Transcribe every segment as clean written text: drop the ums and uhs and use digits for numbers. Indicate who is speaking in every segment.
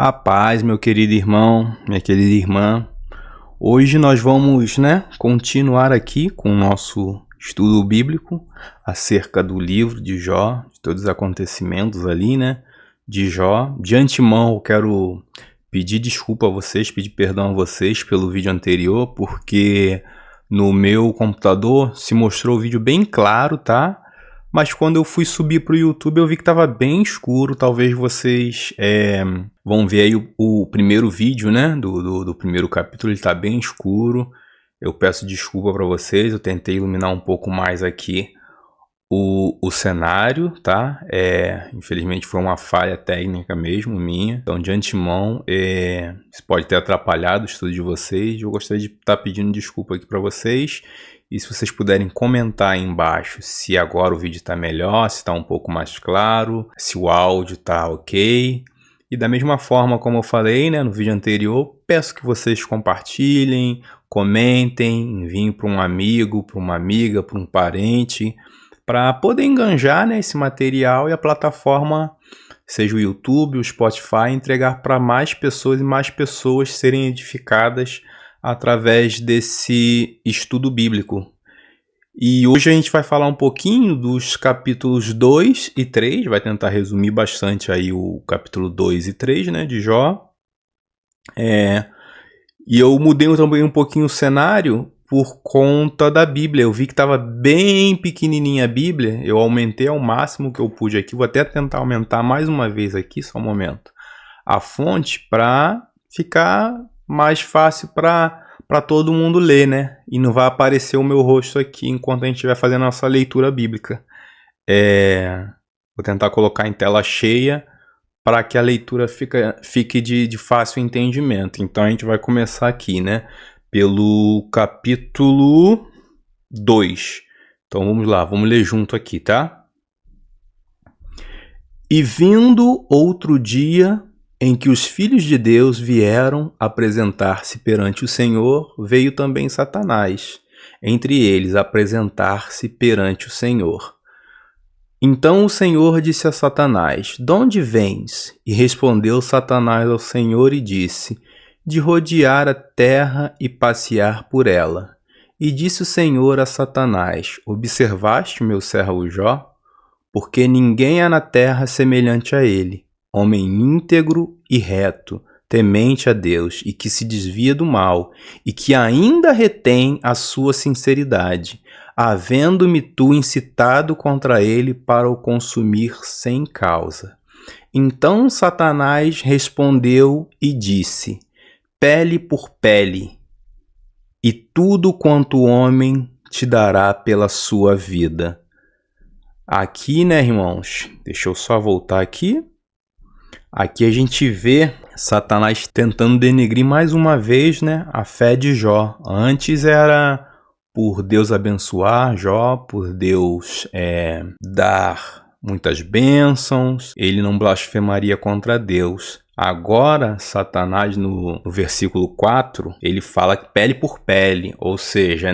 Speaker 1: A paz, meu querido irmão, minha querida irmã. Hoje nós vamos, continuar aqui com o nosso estudo bíblico acerca do livro de Jó, de todos os acontecimentos ali, de Jó. De antemão, eu quero pedir desculpa a vocês, pedir perdão a vocês pelo vídeo anterior, porque no meu computador se mostrou o vídeo bem claro, tá? Mas quando eu fui subir para o YouTube eu vi que estava bem escuro. Talvez vocês vão ver aí o primeiro vídeo, do primeiro capítulo, ele está bem escuro. Eu peço desculpa para vocês, eu tentei iluminar um pouco mais aqui o cenário, tá? Infelizmente foi uma falha técnica mesmo minha. Então de antemão, isso pode ter atrapalhado o estudo de vocês. Eu gostaria de estar pedindo desculpa aqui para vocês. E se vocês puderem comentar aí embaixo se agora o vídeo está melhor, se está um pouco mais claro, se o áudio está ok. E da mesma forma como eu falei no vídeo anterior, peço que vocês compartilhem, comentem, enviem para um amigo, para uma amiga, para um parente, para poder enganjar esse material e a plataforma, seja o YouTube, o Spotify, entregar para mais pessoas e mais pessoas serem edificadas através desse estudo bíblico. E hoje a gente vai falar um pouquinho dos capítulos 2 e 3, vai tentar resumir bastante aí o capítulo 2 e 3, de Jó. E eu mudei também um pouquinho o cenário por conta da Bíblia. Eu vi que estava bem pequenininha a Bíblia, eu aumentei ao máximo que eu pude aqui. Vou até tentar aumentar mais uma vez aqui, só um momento, a fonte para ficar mais fácil para todo mundo ler, E não vai aparecer o meu rosto aqui enquanto a gente estiver fazendo a nossa leitura bíblica. Vou tentar colocar em tela cheia para que a leitura fique de fácil entendimento. Então a gente vai começar aqui, pelo capítulo 2. Então vamos lá, vamos ler junto aqui, tá? E vindo outro dia em que os filhos de Deus vieram apresentar-se perante o Senhor, veio também Satanás, entre eles apresentar-se perante o Senhor. Então o Senhor disse a Satanás: "De onde vens?" E respondeu Satanás ao Senhor e disse: "De rodear a terra e passear por ela." E disse o Senhor a Satanás: "Observaste o meu servo Jó? Porque ninguém há na terra semelhante a ele, homem íntegro e reto, temente a Deus, e que se desvia do mal, e que ainda retém a sua sinceridade, havendo-me tu incitado contra ele para o consumir sem causa." Então Satanás respondeu e disse: "Pele por pele, e tudo quanto o homem te dará pela sua vida." Aqui, irmãos, deixa eu só voltar aqui. Aqui a gente vê Satanás tentando denegrir mais uma vez, a fé de Jó. Antes era por Deus abençoar Jó, por Deus dar muitas bênçãos, ele não blasfemaria contra Deus. Agora, Satanás, no versículo 4, ele fala pele por pele, ou seja,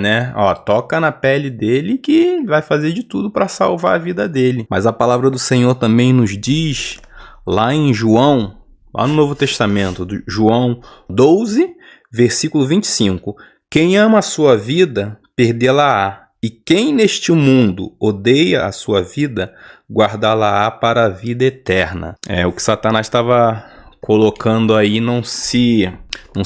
Speaker 1: toca na pele dele que vai fazer de tudo para salvar a vida dele. Mas a palavra do Senhor também nos diz, lá em João, lá no Novo Testamento, João 12, versículo 25, "Quem ama a sua vida, perdê-la-á, e quem neste mundo odeia a sua vida, guardá-la-á para a vida eterna." O que Satanás estava colocando aí não se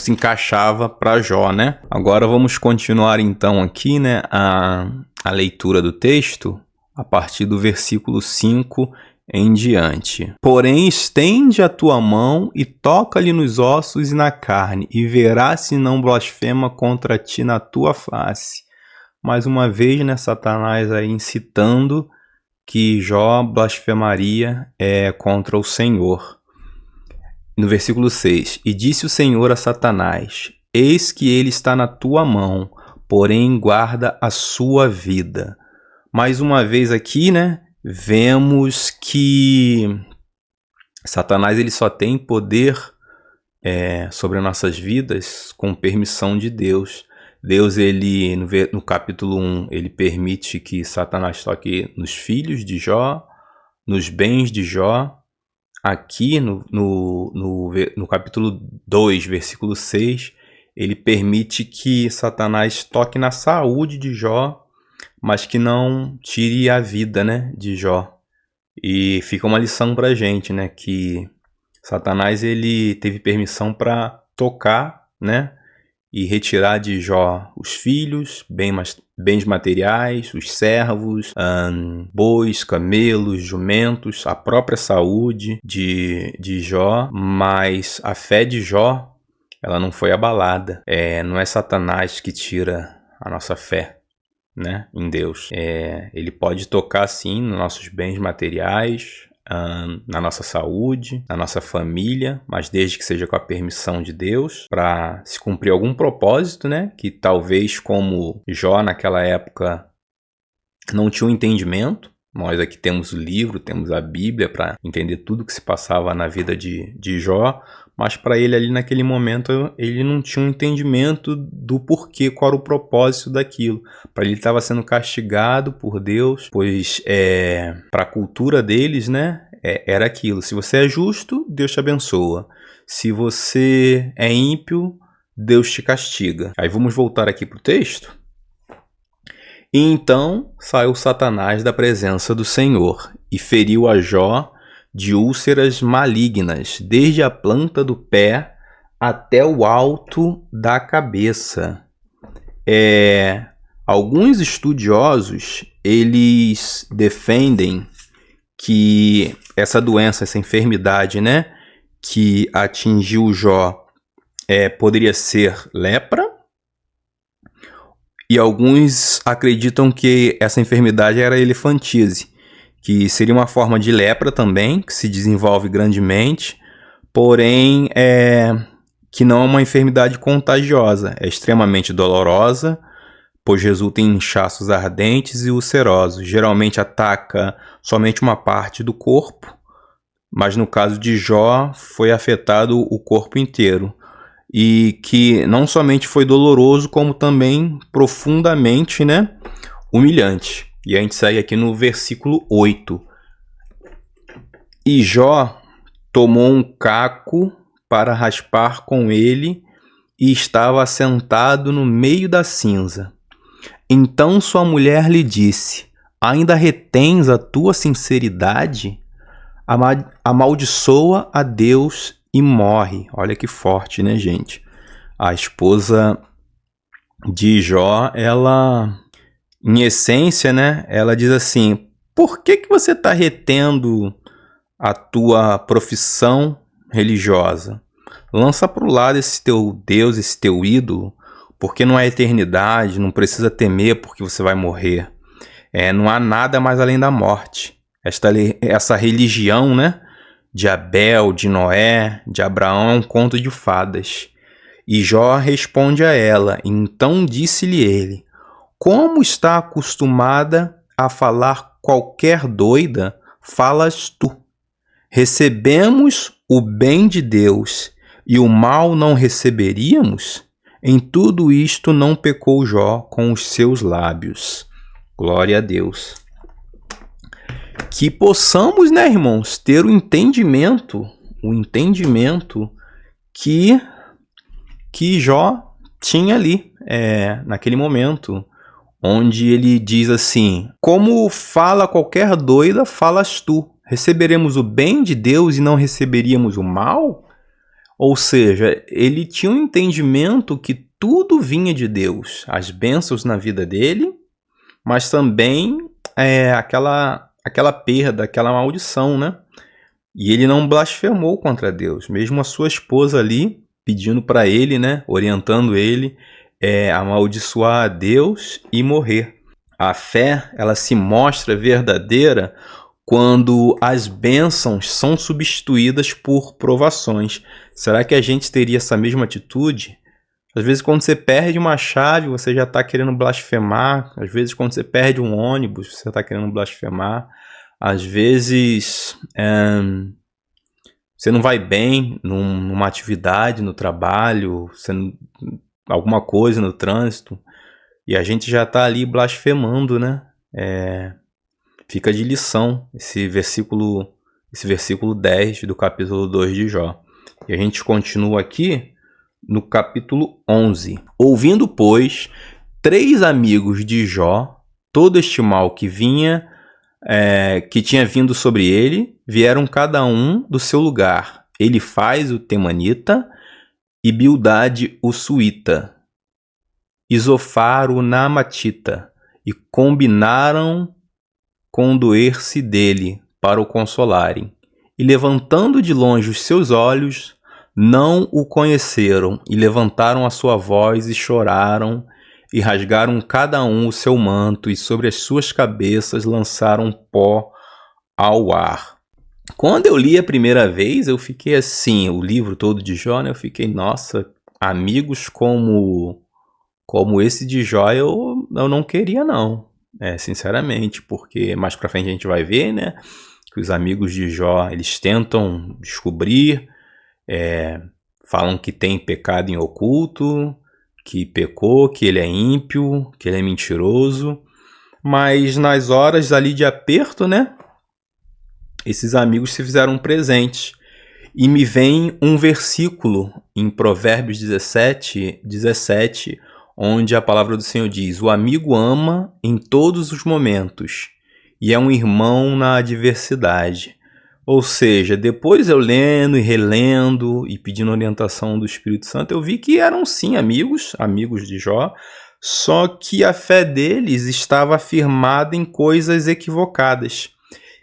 Speaker 1: encaixava para Jó, Agora vamos continuar então aqui, a leitura do texto, a partir do versículo 5 em diante. "Porém, estende a tua mão e toca-lhe nos ossos e na carne, e verás se não blasfema contra ti na tua face." Mais uma vez, Satanás aí incitando que Jó blasfemaria contra o Senhor. No versículo 6, "E disse o Senhor a Satanás: Eis que ele está na tua mão, porém guarda a sua vida." Mais uma vez aqui, vemos que Satanás ele só tem poder sobre nossas vidas com permissão de Deus. Deus, ele no capítulo 1, ele permite que Satanás toque nos filhos de Jó, nos bens de Jó, aqui no capítulo 2, versículo 6, ele permite que Satanás toque na saúde de Jó, mas que não tire a vida, né, de Jó. E fica uma lição pra gente, né, que Satanás ele teve permissão para tocar, né, e retirar de Jó os filhos, bens materiais, os servos, bois, camelos, jumentos, a própria saúde de Jó, mas a fé de Jó, ela não foi abalada. Não é Satanás que tira a nossa fé, né, em Deus. Ele pode tocar sim nos nossos bens materiais, na nossa saúde, na nossa família, mas desde que seja com a permissão de Deus, para se cumprir algum propósito, né? Que talvez, como Jó naquela época não tinha um entendimento. Nós aqui temos o livro, temos a Bíblia para entender tudo que se passava na vida de Jó, mas para ele ali naquele momento ele não tinha um entendimento do porquê, qual era o propósito daquilo. Para ele estava sendo castigado por Deus, pois para a cultura deles, né, era aquilo. Se você é justo, Deus te abençoa. Se você é ímpio, Deus te castiga. Aí vamos voltar aqui para o texto. E então saiu Satanás da presença do Senhor e feriu a Jó de úlceras malignas, desde a planta do pé até o alto da cabeça. Alguns estudiosos, eles defendem que essa doença, essa enfermidade, né, que atingiu Jó, poderia ser lepra. E alguns acreditam que essa enfermidade era elefantise, que seria uma forma de lepra também, que se desenvolve grandemente, porém que não é uma enfermidade contagiosa, é extremamente dolorosa, pois resulta em inchaços ardentes e ulcerosos. Geralmente ataca somente uma parte do corpo, mas no caso de Jó foi afetado o corpo inteiro. E que não somente foi doloroso, como também profundamente, né, humilhante. E a gente segue aqui no versículo 8. E Jó tomou um caco para raspar com ele e estava sentado no meio da cinza. Então sua mulher lhe disse: ainda retens a tua sinceridade? Amaldiçoa a Deus e morre. Olha que forte, né, gente? A esposa de Jó, ela, em essência, né, ela diz assim: por que você está retendo a tua profissão religiosa? Lança para o lado esse teu Deus, esse teu ídolo, porque não é eternidade, não precisa temer porque você vai morrer. Não há nada mais além da morte. Essa religião, né, de Abel, de Noé, de Abraão, é um conto de fadas. E Jó responde a ela. Então disse-lhe ele: como está acostumada a falar qualquer doida, falas tu. Recebemos o bem de Deus e o mal não receberíamos? Em tudo isto não pecou Jó com os seus lábios. Glória a Deus. Que possamos, né, irmãos, ter o entendimento que Jó tinha ali, naquele momento, onde ele diz assim: como fala qualquer doida, falas tu. Receberemos o bem de Deus e não receberíamos o mal? Ou seja, ele tinha um entendimento que tudo vinha de Deus, as bênçãos na vida dele, mas também aquela perda, aquela maldição, né? E ele não blasfemou contra Deus, mesmo a sua esposa ali pedindo para ele, né, orientando ele amaldiçoar a Deus e morrer. A fé, ela se mostra verdadeira quando as bênçãos são substituídas por provações. Será que a gente teria essa mesma atitude? Às vezes, quando você perde uma chave, você já está querendo blasfemar. Às vezes, quando você perde um ônibus, você está querendo blasfemar. Às vezes, você não vai bem numa atividade, no trabalho, alguma coisa no trânsito, e a gente já está ali blasfemando, né? Fica de lição esse versículo esse versículo 10 do capítulo 2 de Jó. E a gente continua aqui no capítulo 11. Ouvindo, pois, 3 amigos de Jó, todo este mal que tinha vindo sobre ele, vieram cada um do seu lugar. Elifaz, o temanita, e Bildade, o suíta, e Zofar, o naamatita, e combinaram condoer-se dele para o consolarem. E levantando de longe os seus olhos, não o conheceram, e levantaram a sua voz e choraram, e rasgaram cada um o seu manto, e sobre as suas cabeças lançaram pó ao ar. Quando eu li a primeira vez, eu fiquei assim, o livro todo de Jó, né? Eu fiquei, nossa, amigos como esse de Jó eu não queria não, sinceramente, porque mais pra frente a gente vai ver, né, que os amigos de Jó, eles tentam descobrir, falam que tem pecado em oculto, que pecou, que ele é ímpio, que ele é mentiroso, mas nas horas ali de aperto, né, esses amigos se fizeram presentes. E me vem um versículo em Provérbios 17, onde a palavra do Senhor diz: o amigo ama em todos os momentos e é um irmão na adversidade. Ou seja, depois eu lendo e relendo e pedindo orientação do Espírito Santo, eu vi que eram sim amigos de Jó, só que a fé deles estava firmada em coisas equivocadas.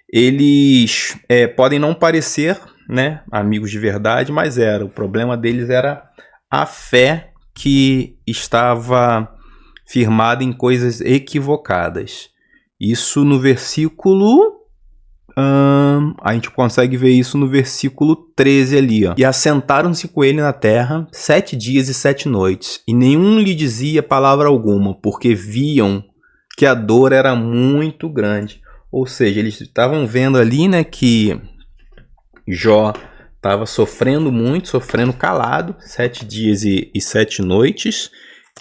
Speaker 1: Eles podem não parecer, né, amigos de verdade, mas o problema deles era a fé que estava firmada em coisas equivocadas. Isso no versículo... a gente consegue ver isso no versículo 13 ali. Ó. E assentaram-se com ele na terra 7 dias e 7 noites, e nenhum lhe dizia palavra alguma, porque viam que a dor era muito grande. Ou seja, eles estavam vendo ali, né, que Jó estava sofrendo muito, sofrendo calado, 7 dias e 7 noites,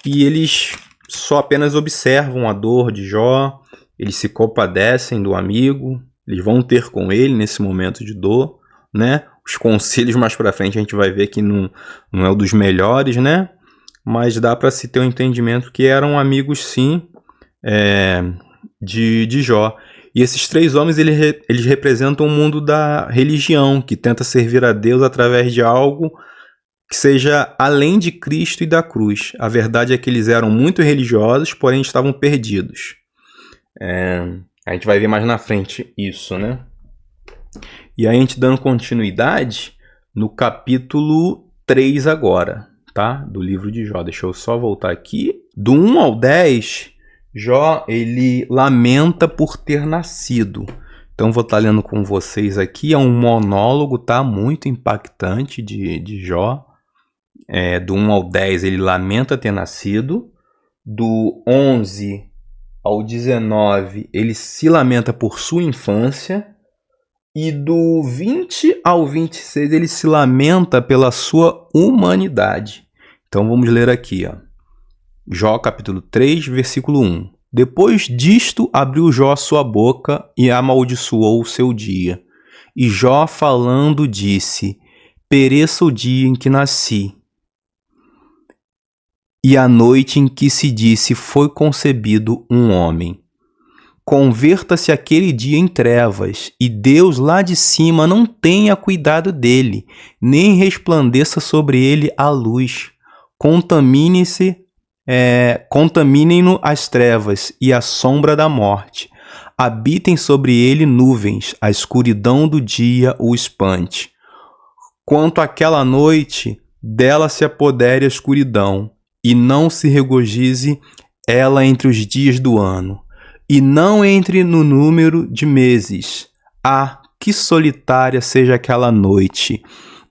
Speaker 1: e eles só apenas observam a dor de Jó, eles se compadecem do amigo, eles vão ter com ele nesse momento de dor, né? Os conselhos mais para frente a gente vai ver que não é o dos melhores, né? Mas dá para se ter um entendimento que eram amigos sim de Jó. E esses 3 homens eles representam o mundo da religião, que tenta servir a Deus através de algo que seja além de Cristo e da cruz. A verdade é que eles eram muito religiosos, porém estavam perdidos. A gente vai ver mais na frente isso, né? E aí a gente dando continuidade no capítulo 3 agora, tá? Do livro de Jó. Deixa eu só voltar aqui. Do 1 ao 10, Jó, ele lamenta por ter nascido. Então vou estar lendo com vocês aqui. É um monólogo, tá? Muito impactante de Jó. Do 1 ao 10, ele lamenta ter nascido. Do 11 ao 19, ele se lamenta por sua infância. E do 20 ao 26, ele se lamenta pela sua humanidade. Então vamos ler aqui, ó. Jó capítulo 3, versículo 1. Depois disto, abriu Jó sua boca e amaldiçoou o seu dia. E Jó falando disse: pereça o dia em que nasci, e a noite em que se disse foi concebido um homem. Converta-se aquele dia em trevas, e Deus lá de cima não tenha cuidado dele, nem resplandeça sobre ele a luz. Contaminem-no as trevas e a sombra da morte. Habitem sobre ele nuvens, a escuridão do dia o espante. Quanto àquela noite, dela se apodere a escuridão, e não se regozije ela entre os dias do ano, e não entre no número de meses. Ah, que solitária seja aquela noite,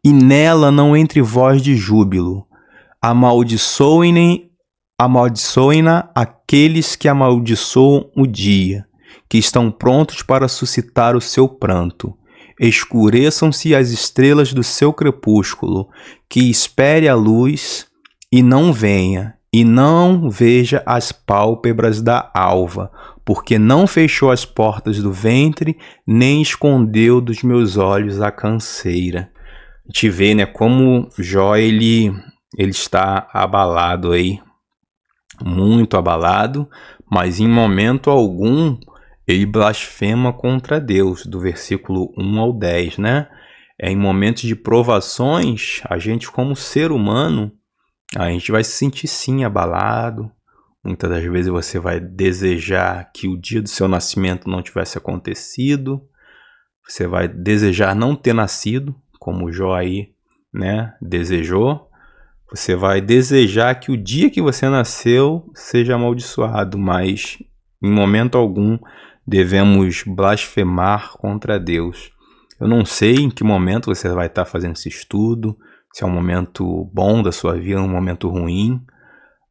Speaker 1: e nela não entre voz de júbilo. Amaldiçoem-na aqueles que amaldiçoam o dia, que estão prontos para suscitar o seu pranto. Escureçam-se as estrelas do seu crepúsculo, que espere a luz e não venha, e não veja as pálpebras da alva, porque não fechou as portas do ventre, nem escondeu dos meus olhos a canseira. A gente vê, né, como Jó, ele está abalado aí, muito abalado, mas em momento algum ele blasfema contra Deus, do versículo 1 ao 10, né? Em momentos de provações, a gente como ser humano, a gente vai se sentir sim abalado. Muitas das vezes você vai desejar que o dia do seu nascimento não tivesse acontecido. Você vai desejar não ter nascido, como Jó aí, né, desejou. Você vai desejar que o dia que você nasceu seja amaldiçoado, mas em momento algum devemos blasfemar contra Deus. Eu não sei em que momento você vai estar fazendo esse estudo, se é um momento bom da sua vida, um momento ruim,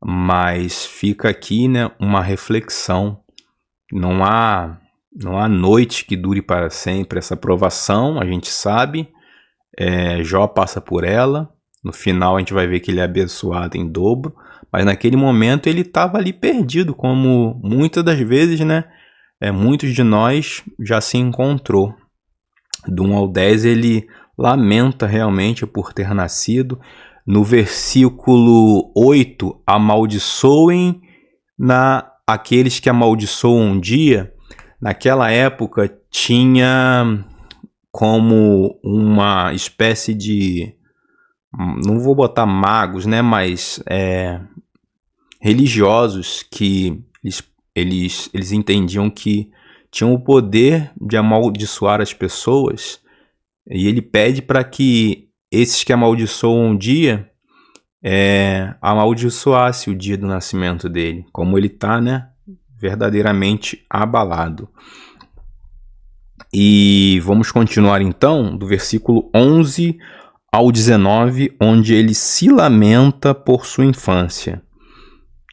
Speaker 1: mas fica aqui, né, uma reflexão. Não há noite que dure para sempre. Essa provação, a gente sabe, Jó passa por ela. No final a gente vai ver que ele é abençoado em dobro, mas naquele momento ele estava ali perdido, como muitas das vezes, né? Muitos de nós já se encontrou. Do 1 ao 10 ele lamenta realmente por ter nascido. No versículo 8, amaldiçoem aqueles que amaldiçoam um dia. Naquela época tinha como uma espécie de, não vou botar magos, né, mas religiosos que eles entendiam que tinham o poder de amaldiçoar as pessoas, e ele pede para que esses que amaldiçoam um dia amaldiçoasse o dia do nascimento dele, como ele está, né, verdadeiramente abalado. E vamos continuar então do versículo 11 ao 19, onde ele se lamenta por sua infância.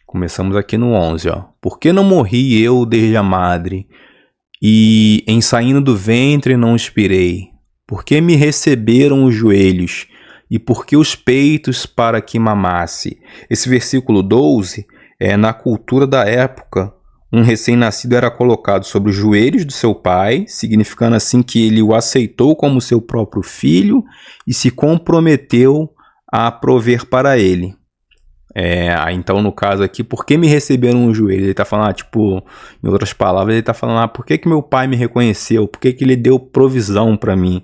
Speaker 1: Começamos aqui no 11, ó. Por que não morri eu desde a madre, e em saindo do ventre não expirei? Por que me receberam os joelhos, e por que os peitos para que mamasse? Esse versículo 12 na cultura da época. Um recém-nascido era colocado sobre os joelhos do seu pai, significando assim que ele o aceitou como seu próprio filho e se comprometeu a prover para ele. Então, no caso aqui, por que me receberam os joelhos? Ele está falando, em outras palavras, ele está falando, por que meu pai me reconheceu? Por que ele deu provisão para mim?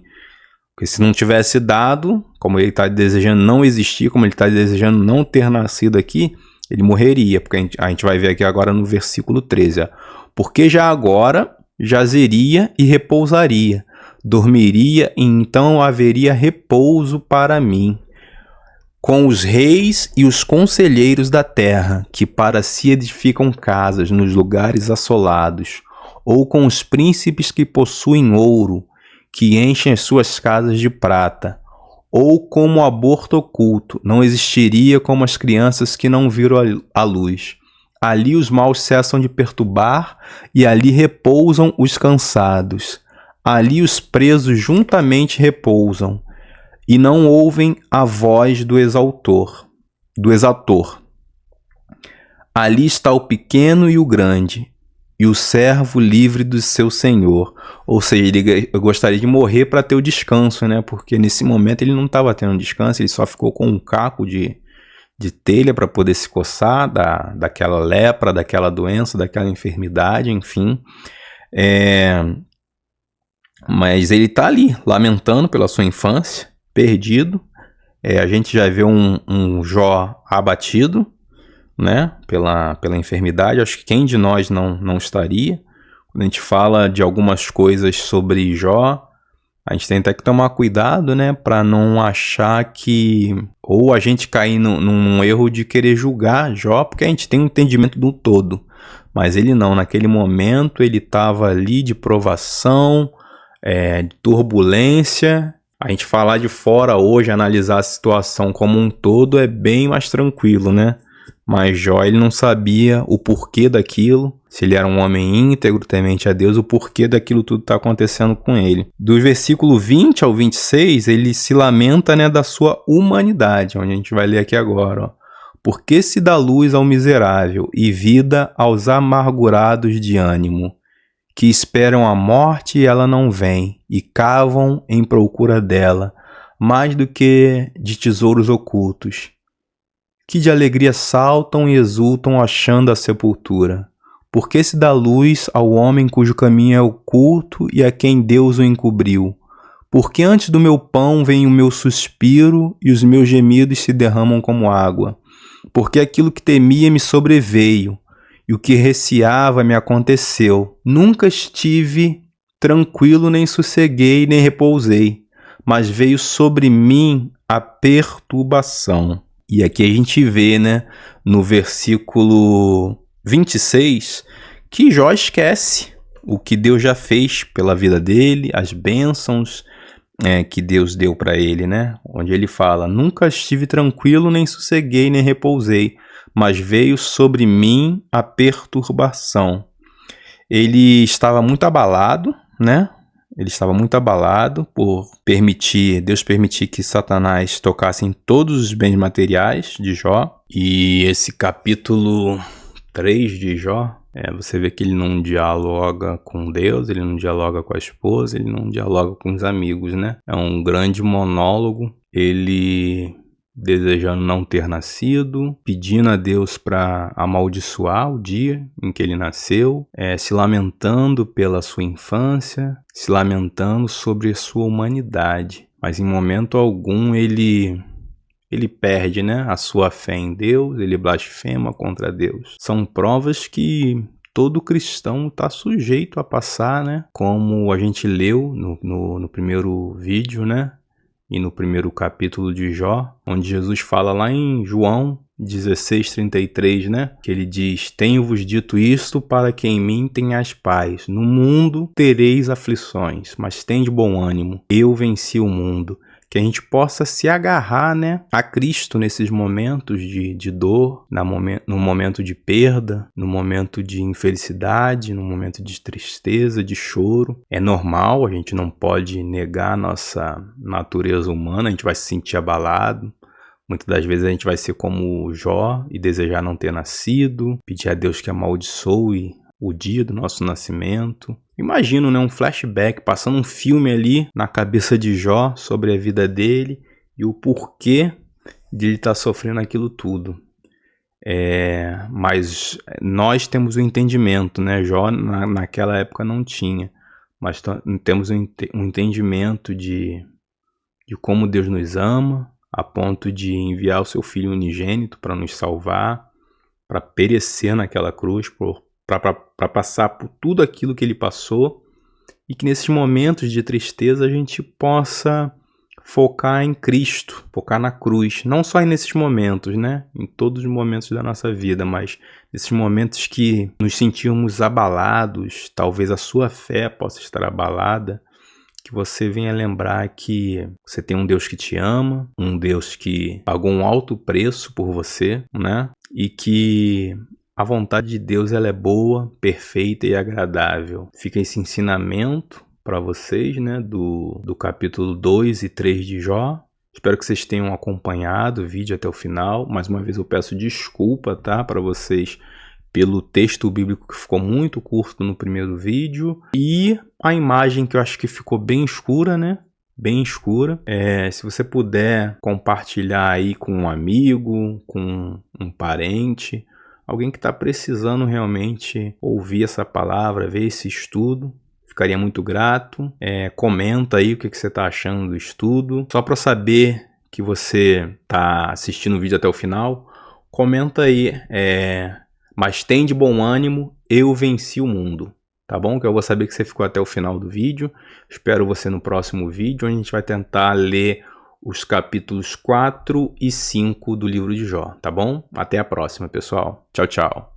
Speaker 1: Porque se não tivesse dado, como ele está desejando não existir, como ele está desejando não ter nascido aqui, ele morreria, porque a gente vai ver aqui agora no versículo 13. Ó. Porque já agora jazeria e repousaria, dormiria e então haveria repouso para mim, com os reis e os conselheiros da terra, que para si edificam casas nos lugares assolados, ou com os príncipes que possuem ouro, que enchem as suas casas de prata, ou como o aborto oculto, não existiria como as crianças que não viram a luz. Ali os maus cessam de perturbar, e ali repousam os cansados. Ali os presos juntamente repousam, e não ouvem a voz do exaltor. Ali está o pequeno e o grande, e o servo livre do seu senhor. Ou seja, ele gostaria de morrer para ter o descanso, né? Porque nesse momento ele não estava tendo descanso, ele só ficou com um caco de telha para poder se coçar daquela lepra, daquela doença, daquela enfermidade, enfim. Mas ele está ali, lamentando pela sua infância, perdido. A gente já vê um Jó abatido, né, pela enfermidade. Acho que quem de nós não estaria. Quando a gente fala de algumas coisas sobre Jó, a gente tem até que tomar cuidado, né, para não achar que, ou a gente cair num erro de querer julgar Jó, porque a gente tem um entendimento do todo, mas ele não. Naquele momento ele estava ali de provação, de turbulência. A gente falar de fora hoje, analisar a situação como um todo é bem mais tranquilo, né? Mas Jó, ele não sabia o porquê daquilo, se ele era um homem íntegro, temente a Deus, o porquê daquilo tudo está acontecendo com ele. Do versículo 20 ao 26, ele se lamenta, né, da sua humanidade, onde a gente vai ler aqui agora. Ó. Porque se dá luz ao miserável e vida aos amargurados de ânimo, que esperam a morte e ela não vem, e cavam em procura dela, mais do que de tesouros ocultos, que de alegria saltam e exultam achando a sepultura. Porque se dá luz ao homem cujo caminho é oculto e a quem Deus o encobriu. Porque antes do meu pão vem o meu suspiro e os meus gemidos se derramam como água. Porque aquilo que temia me sobreveio e o que receava me aconteceu. Nunca estive tranquilo, nem sosseguei, nem repousei, mas veio sobre mim a perturbação. E aqui a gente vê, né, no versículo 26, que Jó esquece o que Deus já fez pela vida dele, as bênçãos que Deus deu para ele, né? Onde ele fala: nunca estive tranquilo, nem sosseguei, nem repousei, mas veio sobre mim a perturbação. Ele estava muito abalado, né? Ele estava muito abalado por Deus permitir que Satanás tocasse em todos os bens materiais de Jó. E esse capítulo 3 de Jó, você vê que ele não dialoga com Deus, ele não dialoga com a esposa, ele não dialoga com os amigos, né? É um grande monólogo, ele desejando não ter nascido, pedindo a Deus para amaldiçoar o dia em que ele nasceu, se lamentando pela sua infância, se lamentando sobre a sua humanidade. Mas em momento algum ele perde, né, a sua fé em Deus, ele blasfema contra Deus. São provas que todo cristão está sujeito a passar, né? Como a gente leu no primeiro vídeo, né? E no primeiro capítulo de Jó, onde Jesus fala lá em João 16:33, né? Que ele diz: tenho-vos dito isto para que em mim tenhais paz. No mundo tereis aflições, mas tende bom ânimo. Eu venci o mundo. Que a gente possa se agarrar, né, a Cristo nesses momentos de dor, no momento de perda, no momento de infelicidade, no momento de tristeza, de choro. É normal, a gente não pode negar a nossa natureza humana, a gente vai se sentir abalado. Muitas das vezes a gente vai ser como Jó e desejar não ter nascido, pedir a Deus que amaldiçoe o dia do nosso nascimento. Imagino, né, um flashback, passando um filme ali na cabeça de Jó sobre a vida dele e o porquê de ele estar sofrendo aquilo tudo. Mas nós temos o entendimento, né? Jó naquela época não tinha, mas temos um entendimento de como Deus nos ama, a ponto de enviar o seu Filho unigênito para nos salvar, para perecer naquela cruz, para passar por tudo aquilo que ele passou, e que nesses momentos de tristeza a gente possa focar em Cristo, focar na cruz, não só nesses momentos, né? Em todos os momentos da nossa vida, mas nesses momentos que nos sentimos abalados, talvez a sua fé possa estar abalada, que você venha lembrar que você tem um Deus que te ama, um Deus que pagou um alto preço por você, né? E que a vontade de Deus ela é boa, perfeita e agradável. Fica esse ensinamento para vocês, né, do capítulo 2 e 3 de Jó. Espero que vocês tenham acompanhado o vídeo até o final. Mais uma vez eu peço desculpa, tá, para vocês pelo texto bíblico que ficou muito curto no primeiro vídeo. E a imagem que eu acho que ficou bem escura, né? Bem escura. Se você puder compartilhar aí com um amigo, com um parente, alguém que está precisando realmente ouvir essa palavra, ver esse estudo, ficaria muito grato. Comenta aí o que você está achando do estudo. Só para saber que você está assistindo o vídeo até o final, comenta aí, mas tem de bom ânimo, eu venci o mundo. Tá bom? Que eu vou saber que você ficou até o final do vídeo. Espero você no próximo vídeo, onde a gente vai tentar ler os capítulos 4 e 5 do livro de Jó, tá bom? Até a próxima, pessoal. Tchau, tchau.